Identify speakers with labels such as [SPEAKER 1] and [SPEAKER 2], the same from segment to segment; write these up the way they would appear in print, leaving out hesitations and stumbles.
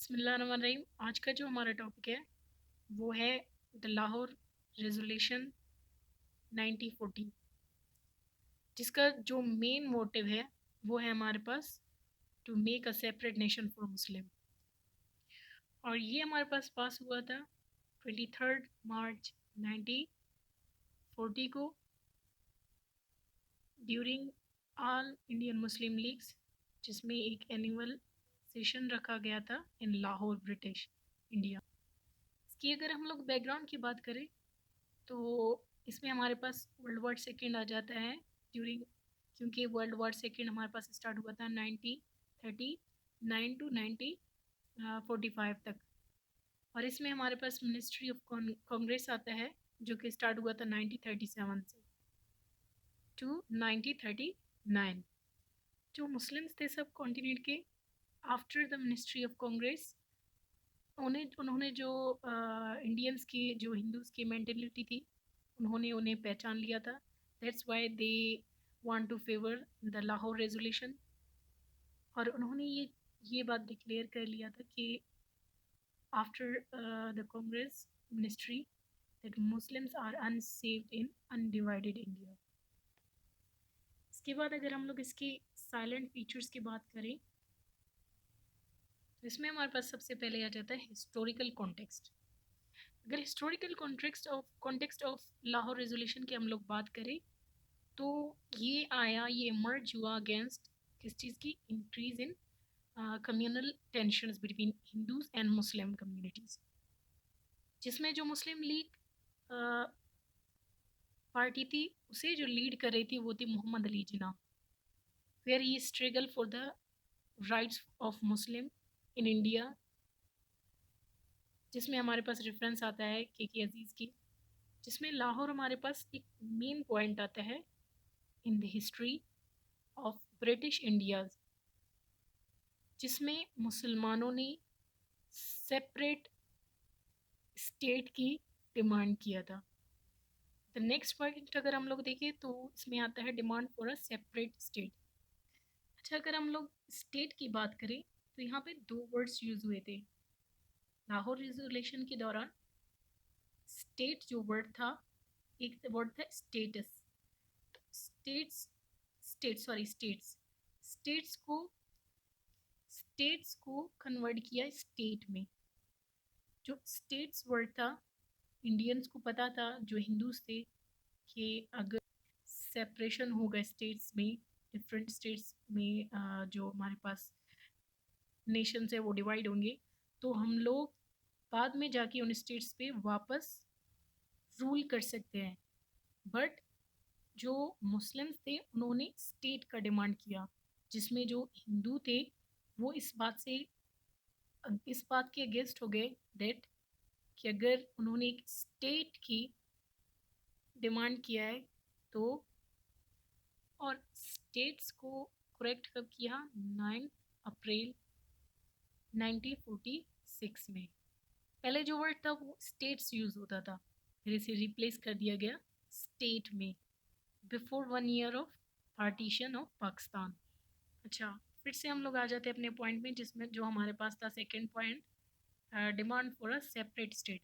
[SPEAKER 1] बिस्मिल्लाहिर्रहमानिर्रहीम। आज का जो हमारा टॉपिक है वो है द लाहौर रेजोल्यूशन 1914, जिसका जो मेन मोटिव है वो है हमारे पास to make a separate nation for Muslim. और ये हमारे पास हुआ था 23 मार्च 1940 को during all Indian Muslim leagues, जिसमें एक एनुअल सेशन रखा गया था इन लाहौर, ब्रिटिश इंडिया। इसकी अगर हम लोग बैकग्राउंड की बात करें तो इसमें हमारे पास वर्ल्ड वॉर सेकेंड आ जाता है ड्यूरिंग, क्योंकि वर्ल्ड वॉर सेकेंड हमारे पास स्टार्ट हुआ था 1939 टू 1945 तक। और इसमें हमारे पास मिनिस्ट्री ऑफ कांग्रेस आता है जो कि स्टार्ट हुआ था 1937 से टू 1939। जो मुस्लिम्स थे सब कॉन्टिनेंट के, after the ministry of Congress उन्होंने जो इंडियंस की, जो हिंदूज़ की मेंटेलिटी थी, उन्होंने उन्हें पहचान लिया था। That's why they want to favour the Lahore resolution. और उन्होंने ये बात डिक्लेयर कर लिया था कि after the Congress ministry that Muslims are unsaved in undivided India. इसके बाद अगर हम लोग इसकी साइलेंट फीचर्स की बात करें तो इसमें हमारे पास सबसे पहले आ जाता है हिस्टोरिकल कॉन्टेक्स्ट। अगर historical context of Lahore resolution की हम लोग बात करें तो ये इमर्ज हुआ अगेंस्ट किस चीज़ की, increase in communal tensions between Hindus and Muslim communities, जिसमें जो मुस्लिम लीग पार्टी थी उसे जो लीड कर रही थी वो थी Mohammad Ali Jinnah, where he struggle for the rights of Muslim in India, जिसमें हमारे पास रेफरेंस आता है के अजीज़ की, जिसमें लाहौर हमारे पास एक मेन पॉइंट आता है in the history of British India, जिसमें मुसलमानों ने सेपरेट स्टेट की डिमांड किया था। द नेक्स्ट पॉइंट अगर हम लोग देखें तो इसमें आता है demand for a separate state. अच्छा, अगर हम लोग स्टेट की बात करें तो यहाँ पे दो वर्ड्स यूज़ हुए थे लाहौर रेजोल्यूशन के दौरान। स्टेट जो वर्ड था, एक वर्ड था स्टेटस। स्टेट्स स्टेट्स को कन्वर्ट किया स्टेट में। जो स्टेट्स वर्ड था, इंडियंस को पता था जो हिंदूज थे कि अगर सेपरेशन होगा स्टेट्स में, डिफरेंट स्टेट्स में जो हमारे पास नेशंस है वो डिवाइड होंगे, तो हम लोग बाद में जाके उन स्टेट्स पे वापस रूल कर सकते हैं। बट जो मुस्लिम्स थे उन्होंने स्टेट का डिमांड किया, जिसमें जो हिंदू थे वो इस बात के अगेंस्ट हो गए दैट कि अगर उन्होंने एक स्टेट की डिमांड किया है तो, और स्टेट्स को करेक्ट कब किया, 9 अप्रैल 1946 में। पहले जो वर्ड था वो स्टेट्स यूज़ होता था, फिर इसे रिप्लेस कर दिया गया स्टेट में before 1 year of partition of Pakistan. अच्छा, फिर से हम लोग आ जाते हैं अपने पॉइंट में, जिसमें जो हमारे पास था second point, demand for a separate state.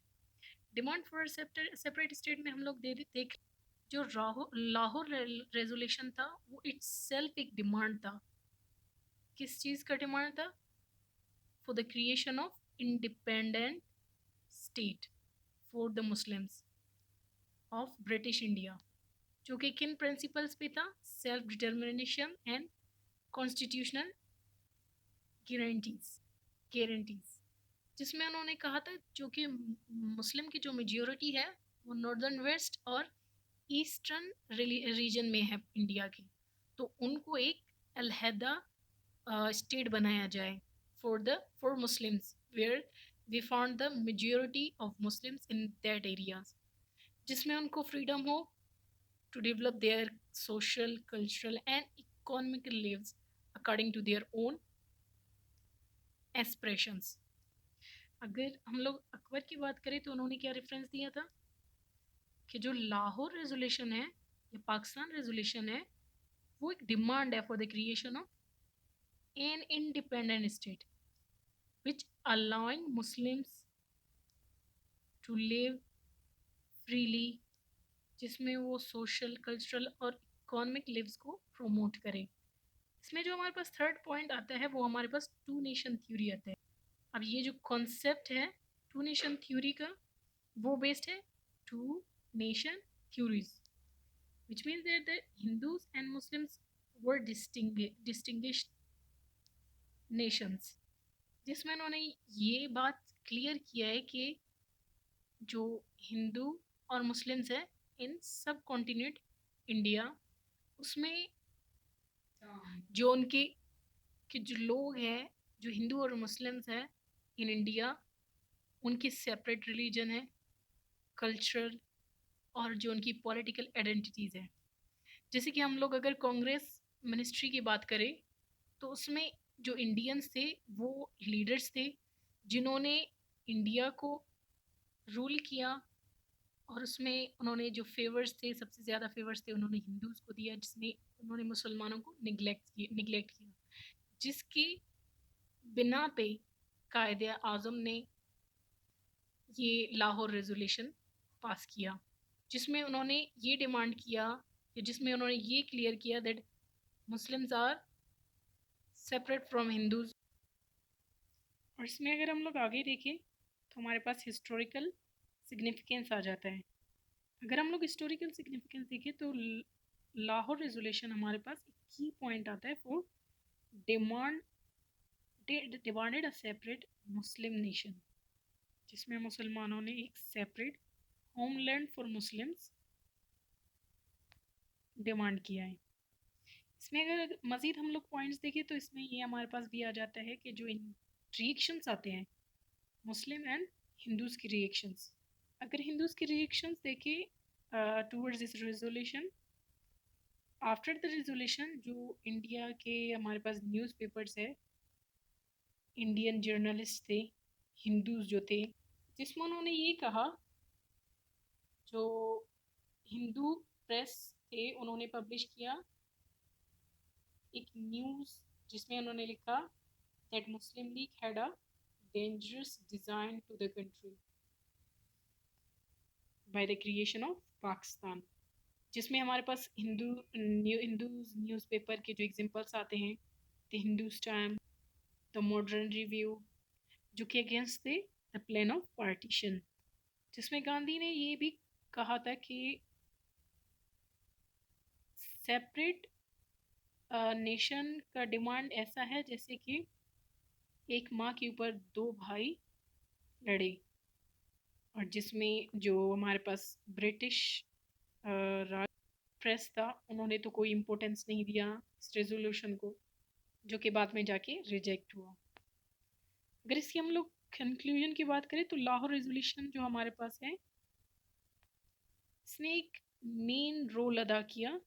[SPEAKER 1] Demand for separate state में हम लोग देख जो लाहौर रेजोल्यूशन था वो इट्स सेल्फ एक डिमांड था। किस चीज़ का डिमांड था? For the creation of independent state for the Muslims of British India, जो कि किन प्रिंसिपल्स पे था? Self determination and constitutional guarantees, जिसमें उन्होंने कहा था जो कि मुस्लिम की जो मेजॉरिटी है वो नॉर्दर्न वेस्ट और ईस्टर्न रीजन में है इंडिया की, तो उनको एक अलहदा स्टेट बनाया जाए for Muslims, where we found the majority of Muslims in that areas, जिसमें उनको फ्रीडम हो to develop their social, cultural and economical lives according to their own aspirations. अगर हम लोग अकबर की बात करें तो उन्होंने क्या रेफरेंस दिया था कि जो लाहौर रेजोल्यूशन है या पाकिस्तान रेजोल्यूशन है वो एक डिमांड है for the creation of an independent state which allowing Muslims to live freely, जिसमें वो सोशल, कल्चरल और इकोनॉमिक लिव्स को प्रमोट करें। इसमें जो हमारे पास थर्ड पॉइंट आता है वो हमारे पास टू नेशन थ्योरी आता है। अब ये जो कॉन्सेप्ट है टू नेशन थ्योरी का, वो बेस्ड है two nation theories, which means that the Hindus and Muslims were distinguished nations, जिसमें उन्होंने ये बात क्लियर किया है कि जो हिंदू और मुस्लिम्स है इन सब कॉन्टिनेंट इंडिया, उसमें जो उनके कि जो लोग हैं, जो हिंदू और मुस्लिम्स हैं इन इंडिया, उनकी सेपरेट रिलीजन है, कल्चरल और जो उनकी पॉलिटिकल आइडेंटिटीज़ है। जैसे कि हम लोग अगर कांग्रेस मिनिस्ट्री की बात करें तो उसमें जो इंडियंस थे वो लीडर्स थे जिन्होंने इंडिया को रूल किया, और उसमें उन्होंने जो फेवर्स थे, सबसे ज़्यादा फेवर्स थे उन्होंने हिंदूज़ को दिया, जिसमें उन्होंने मुसलमानों को निगलेक्ट किया, जिसकी बिना पे कायदे आज़म ने ये लाहौर रेजोल्यूशन पास किया, जिसमें उन्होंने ये डिमांड किया, या जिसमें उन्होंने ये क्लियर किया that Muslims are separate from Hindus. और इसमें अगर हम लोग आगे देखें तो हमारे पास हिस्टोरिकल सिग्निफिकेंस आ जाता है। अगर हम लोग हिस्टोरिकल सिग्निफिकेंस देखें तो लाहौर रेजोल्यूशन हमारे पास एक की पॉइंट आता है for demanded a separate Muslim nation, जिसमें मुसलमानों ने एक separate homeland for Muslims demand किया है। इसमें अगर मज़ीद हम लोग पॉइंट्स देखें तो इसमें ये हमारे पास भी आ जाता है कि जो इन रिएक्शंस आते हैं मुस्लिम एंड हिंदूज़ की रिएक्शंस, अगर हिंदूज़ की रिएक्शंस देखें towards this resolution, after the resolution जो इंडिया के हमारे पास न्यूज़पेपर्स है, इंडियन जर्नलिस्ट थे हिंदूज़ जो थे, जिसमें उन्होंने ये कहा, जो हिंदू प्रेस थे उन्होंने पब्लिश किया एक न्यूज़ जिसमें उन्होंने लिखा that Muslim league had a dangerous design to the country by the creation of Pakistan, जिसमें हमारे पास हिंदूज न्यूज़पेपर के जो एग्जांपल्स आते हैं, the Hindus time, the modern review, जो कि अगेंस्ट थे द प्लान ऑफ पार्टीशन, जिसमें गांधी ने ये भी कहा था कि सेपरेट नेशन का डिमांड ऐसा है जैसे कि एक माँ के ऊपर दो भाई लड़े, और जिसमें जो हमारे पास ब्रिटिश राज प्रेस था उन्होंने तो कोई इम्पोर्टेंस नहीं दिया इस रेजोल्यूशन को, जो कि बाद में जाके रिजेक्ट हुआ। अगर इसकी हम लोग कंक्लूजन की बात करें तो लाहौर रेजोल्यूशन जो हमारे पास है, इसने एक मेन रोल अदा किया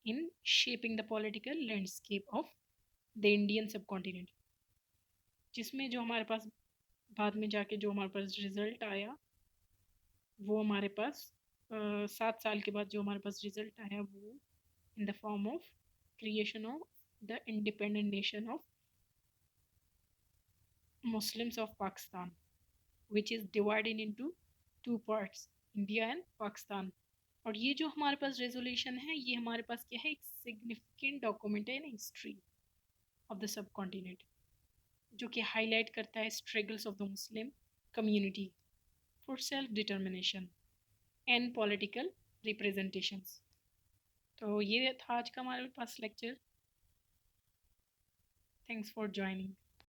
[SPEAKER 1] in shaping the political landscape of the Indian सब कॉन्टिनेंट, जिसमें जो हमारे पास बाद में जाके जो हमारे पास रिज़ल्ट आया वो हमारे पास 7 साल के बाद जो हमारे पास रिज़ल्ट आया वो in the form of creation of the independent nation of Muslims of Pakistan, which is divided into two parts, India and Pakistan. और ये जो हमारे पास रेजोल्यूशन है ये हमारे पास क्या है, एक सिग्निफिकेंट डॉक्यूमेंट है in history of the sub continent, जो कि हाईलाइट करता है struggles of the Muslim community for self determination and political representations. तो ये था आज का हमारे पास लेक्चर। Thanks for joining.